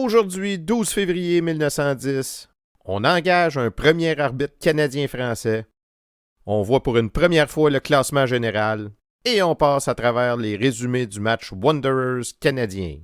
Aujourd'hui, 12 février 1910, on engage un premier arbitre canadien-français, on voit pour une première fois le classement général et on passe à travers les résumés du match Wanderers canadien.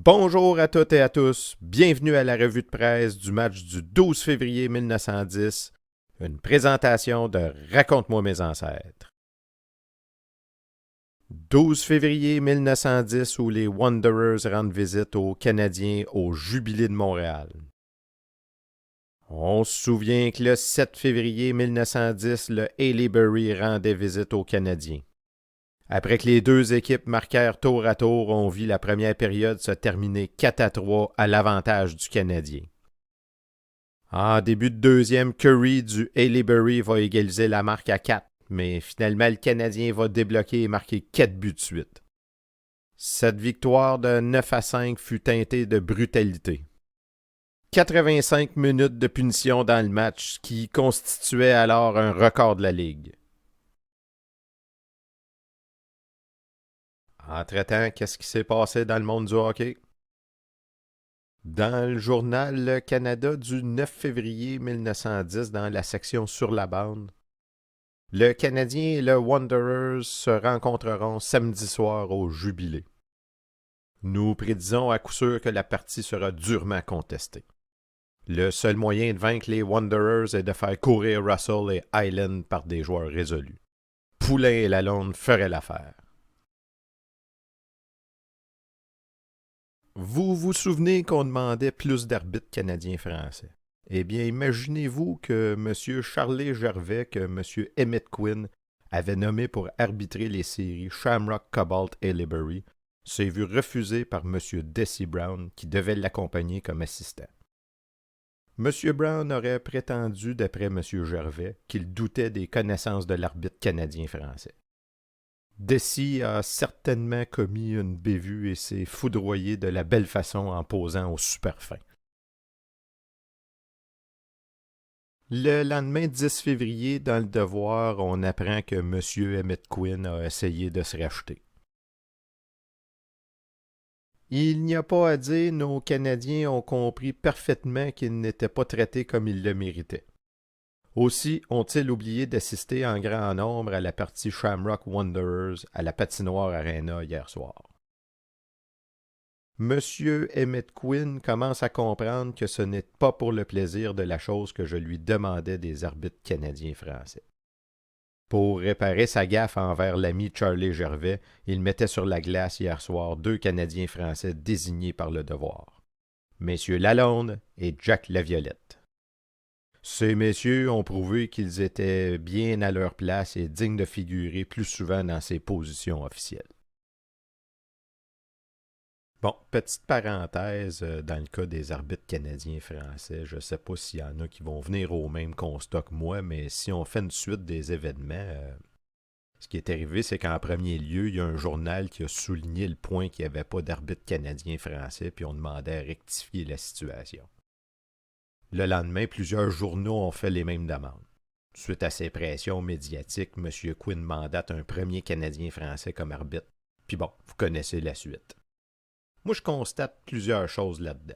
Bonjour à toutes et à tous, bienvenue à la revue de presse du match du 12 février 1910, une présentation de Raconte-moi mes ancêtres. 12 février 1910 où les Wanderers rendent visite aux Canadiens au Jubilé de Montréal. On se souvient que le 7 février 1910, le Haileybury rendait visite aux Canadiens. Après que les deux équipes marquèrent tour à tour, on vit la première période se terminer 4-3 à l'avantage du Canadien. En début de deuxième, Curry du Haileybury va égaliser la marque à 4, mais finalement le Canadien va débloquer et marquer 4 buts de suite. Cette victoire de 9-5 fut teintée de brutalité. 85 minutes de punition dans le match, qui constituait alors un record de la Ligue. Entre-temps, qu'est-ce qui s'est passé dans le monde du hockey? Dans le journal Le Canada du 9 février 1910, dans la section Sur la bande, le Canadien et le Wanderers se rencontreront samedi soir au Jubilé. Nous prédisons à coup sûr que la partie sera durement contestée. Le seul moyen de vaincre les Wanderers est de faire courir Russell et Hyland par des joueurs résolus. Poulain et Lalonde feraient l'affaire. Vous vous souvenez qu'on demandait plus d'arbitres canadiens-français. Eh bien, imaginez-vous que M. Charlie Gervais, que M. Emmett Quinn avait nommé pour arbitrer les séries Shamrock, Cobalt et Haileybury, s'est vu refuser par M. Desi Brown, qui devait l'accompagner comme assistant. M. Brown aurait prétendu, d'après M. Gervais, qu'il doutait des connaissances de l'arbitre canadien-français. Desi a certainement commis une bévue et s'est foudroyé de la belle façon en posant au super fin. Le lendemain 10 février, dans le Devoir, on apprend que M. Emmett Quinn a essayé de se racheter. Il n'y a pas à dire, nos Canadiens ont compris parfaitement qu'ils n'étaient pas traités comme ils le méritaient. Aussi ont-ils oublié d'assister en grand nombre à la partie Shamrock Wanderers à la Patinoire Arena hier soir. Monsieur Emmett Quinn commence à comprendre que ce n'est pas pour le plaisir de la chose que je lui demandais des arbitres canadiens-français. Pour réparer sa gaffe envers l'ami Charlie Gervais, il mettait sur la glace hier soir 2 Canadiens-français désignés par le Devoir, messieurs Lalonde et Jack Laviolette. Ces messieurs ont prouvé qu'ils étaient bien à leur place et dignes de figurer plus souvent dans ces positions officielles. Bon, petite parenthèse, dans le cas des arbitres canadiens-français, je ne sais pas s'il y en a qui vont venir au même constat que moi, mais si on fait une suite des événements, ce qui est arrivé, c'est qu'en premier lieu, il y a un journal qui a souligné le point qu'il n'y avait pas d'arbitre canadien-français, puis on demandait à rectifier la situation. Le lendemain, plusieurs journaux ont fait les mêmes demandes. Suite à ces pressions médiatiques, M. Quinn mandate un premier Canadien-français comme arbitre. Puis bon, vous connaissez la suite. Moi, je constate plusieurs choses là-dedans.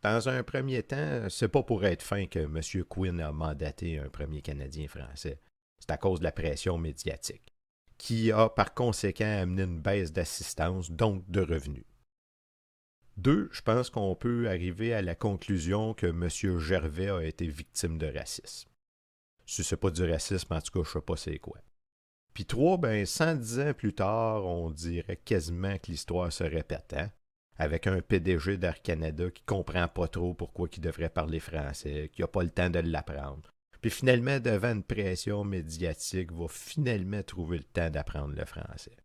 Dans un premier temps, c'est pas pour être fin que M. Quinn a mandaté un premier Canadien-français. C'est à cause de la pression médiatique, qui a par conséquent amené une baisse d'assistance, donc de revenus. 2, je pense qu'on peut arriver à la conclusion que M. Gervais a été victime de racisme. Si c'est pas du racisme, en tout cas, je sais pas c'est quoi. Puis 3, 110 ans plus tard, on dirait quasiment que l'histoire se répète, hein? Avec un PDG d'Air Canada qui comprend pas trop pourquoi il devrait parler français, qui a pas le temps de l'apprendre. Puis finalement, devant une pression médiatique, va finalement trouver le temps d'apprendre le français.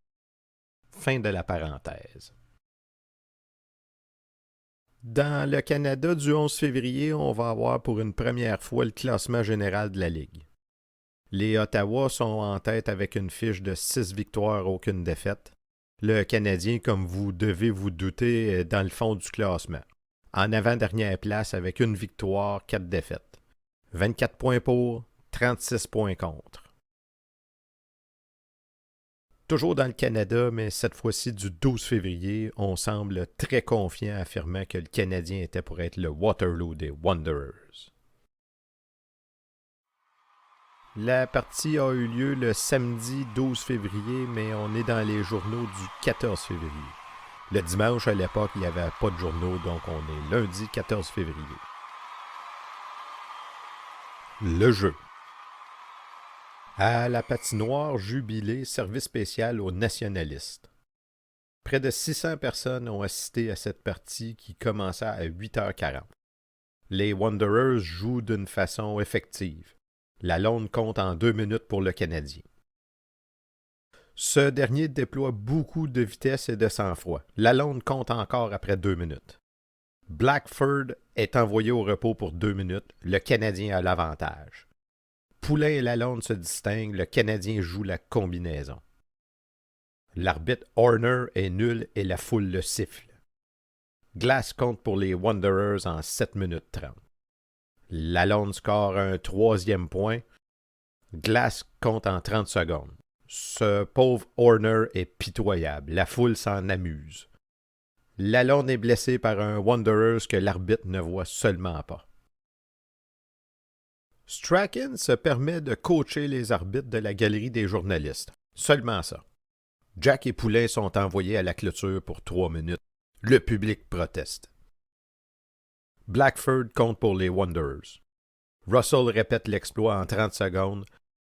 Fin de la parenthèse. Dans le Canada du 11 février, on va avoir pour une première fois le classement général de la Ligue. Les Ottawa sont en tête avec une fiche de 6 victoires, aucune défaite. Le Canadien, comme vous devez vous douter, est dans le fond du classement. En avant-dernière place avec une victoire, 4 défaites. 24 points pour, 36 points contre. Toujours dans le Canada, mais cette fois-ci du 12 février, on semble très confiant affirmant que le Canadien était pour être le Waterloo des Wanderers. La partie a eu lieu le samedi 12 février, mais on est dans les journaux du 14 février. Le dimanche, à l'époque, il n'y avait pas de journaux, donc on est lundi 14 février. Le jeu. À la patinoire Jubilé, service spécial aux nationalistes. Près de 600 personnes ont assisté à cette partie qui commença à 8h40. Les Wanderers jouent d'une façon effective. La londe compte en 2 minutes pour le Canadien. Ce dernier déploie beaucoup de vitesse et de sang-froid. La londe compte encore après 2 minutes. Blackford est envoyé au repos pour 2 minutes. Le Canadien a l'avantage. Poulain et Lalonde se distinguent, le Canadien joue la combinaison. L'arbitre Horner est nul et la foule le siffle. Glass compte pour les Wanderers en 7 minutes 30. Lalonde score un 3e point. Glass compte en 30 secondes. Ce pauvre Horner est pitoyable. La foule s'en amuse. Lalonde est blessé par un Wanderers que l'arbitre ne voit seulement pas. Strachan se permet de coacher les arbitres de la galerie des journalistes. Seulement ça. Jack et Poulain sont envoyés à la clôture pour 3 minutes. Le public proteste. Blackford compte pour les Wanderers. Russell répète l'exploit en 30 secondes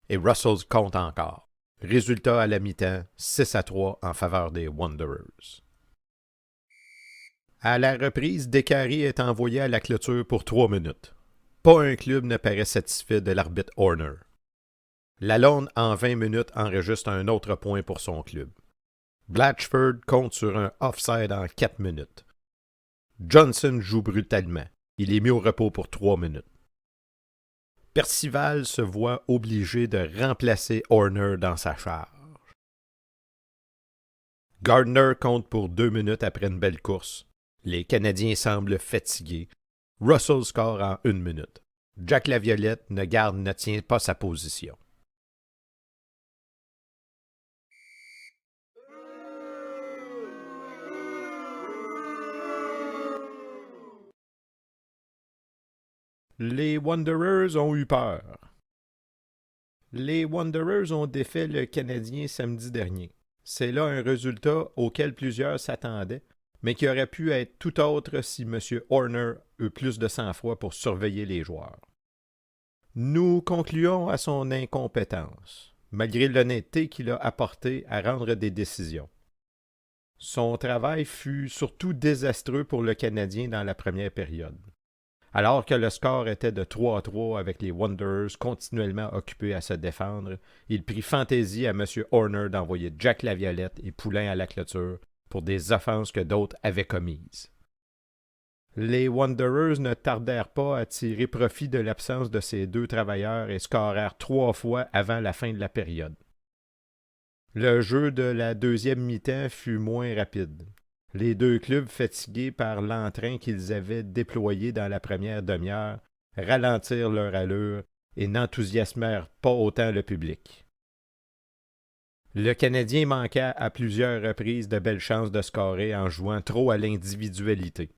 et Russell compte encore. Résultat à la mi-temps, 6-3 en faveur des Wanderers. À la reprise, Descaries est envoyé à la clôture pour 3 minutes. Pas un club ne paraît satisfait de l'arbitre Horner. Lalonde, en 20 minutes, enregistre un autre point pour son club. Blatchford compte sur un offside en 4 minutes. Johnson joue brutalement. Il est mis au repos pour 3 minutes. Percival se voit obligé de remplacer Horner dans sa charge. Gardner compte pour 2 minutes après une belle course. Les Canadiens semblent fatigués. Russell score en 1 minute. Jack Laviolette ne tient pas sa position. Les Wanderers ont eu peur. Les Wanderers ont défait le Canadien samedi dernier. C'est là un résultat auquel plusieurs s'attendaient, mais qui aurait pu être tout autre si M. Horner eut plus de sang-froid pour surveiller les joueurs. Nous concluons à son incompétence, malgré l'honnêteté qu'il a apportée à rendre des décisions. Son travail fut surtout désastreux pour le Canadien dans la première période. Alors que le score était de 3-3 avec les Wanderers continuellement occupés à se défendre, il prit fantaisie à M. Horner d'envoyer Jack Laviolette et Poulain à la clôture pour des offenses que d'autres avaient commises. Les Wanderers ne tardèrent pas à tirer profit de l'absence de ces deux travailleurs et scorèrent 3 fois avant la fin de la période. Le jeu de la deuxième mi-temps fut moins rapide. Les deux clubs, fatigués par l'entrain qu'ils avaient déployé dans la première demi-heure, ralentirent leur allure et n'enthousiasmèrent pas autant le public. Le Canadien manqua à plusieurs reprises de belles chances de scorer en jouant trop à l'individualité.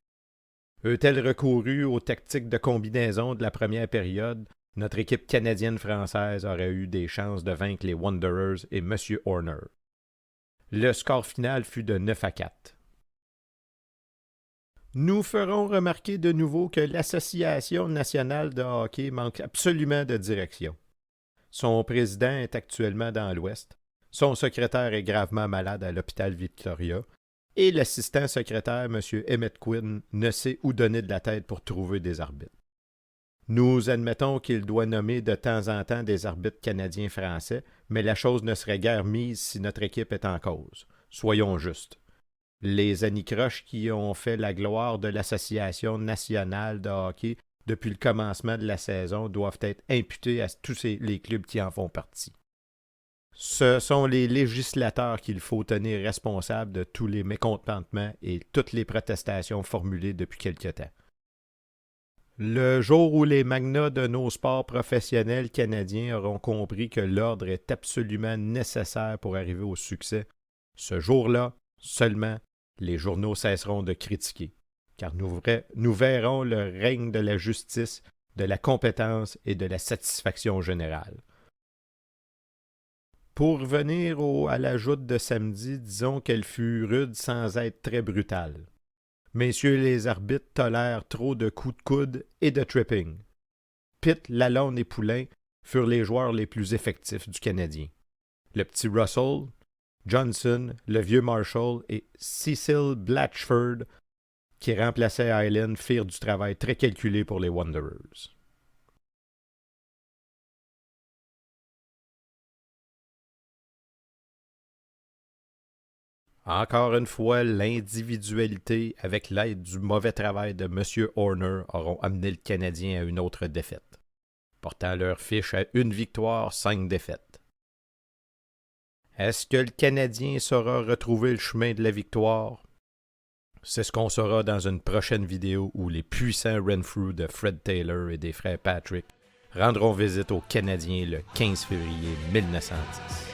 Eût-elle recouru aux tactiques de combinaison de la première période, notre équipe canadienne-française aurait eu des chances de vaincre les Wanderers et M. Horner. Le score final fut de 9-4. Nous ferons remarquer de nouveau que l'Association nationale de hockey manque absolument de direction. Son président est actuellement dans l'Ouest, son secrétaire est gravement malade à l'hôpital Victoria, et l'assistant secrétaire, M. Emmett Quinn, ne sait où donner de la tête pour trouver des arbitres. Nous admettons qu'il doit nommer de temps en temps des arbitres canadiens-français, mais la chose ne serait guère mise si notre équipe est en cause. Soyons justes. Les anicroches qui ont fait la gloire de l'Association nationale de hockey depuis le commencement de la saison doivent être imputés à tous les clubs qui en font partie. Ce sont les législateurs qu'il faut tenir responsables de tous les mécontentements et toutes les protestations formulées depuis quelque temps. Le jour où les magnats de nos sports professionnels canadiens auront compris que l'ordre est absolument nécessaire pour arriver au succès, ce jour-là, seulement, les journaux cesseront de critiquer, car nous verrons le règne de la justice, de la compétence et de la satisfaction générale. Pour revenir à la joute de samedi, disons qu'elle fut rude sans être très brutale. Messieurs les arbitres tolèrent trop de coups de coude et de tripping. Pitt, Lalonde et Poulain furent les joueurs les plus effectifs du Canadien. Le petit Russell, Johnson, le vieux Marshall et Cecil Blatchford, qui remplaçait Island, firent du travail très calculé pour les Wanderers. Encore une fois, l'individualité, avec l'aide du mauvais travail de M. Horner, auront amené le Canadien à une autre défaite, portant leur fiche à 1 victoire, 5 défaites. Est-ce que le Canadien saura retrouver le chemin de la victoire? C'est ce qu'on saura dans une prochaine vidéo où les puissants Renfrew de Fred Taylor et des frères Patrick rendront visite aux Canadiens le 15 février 1910.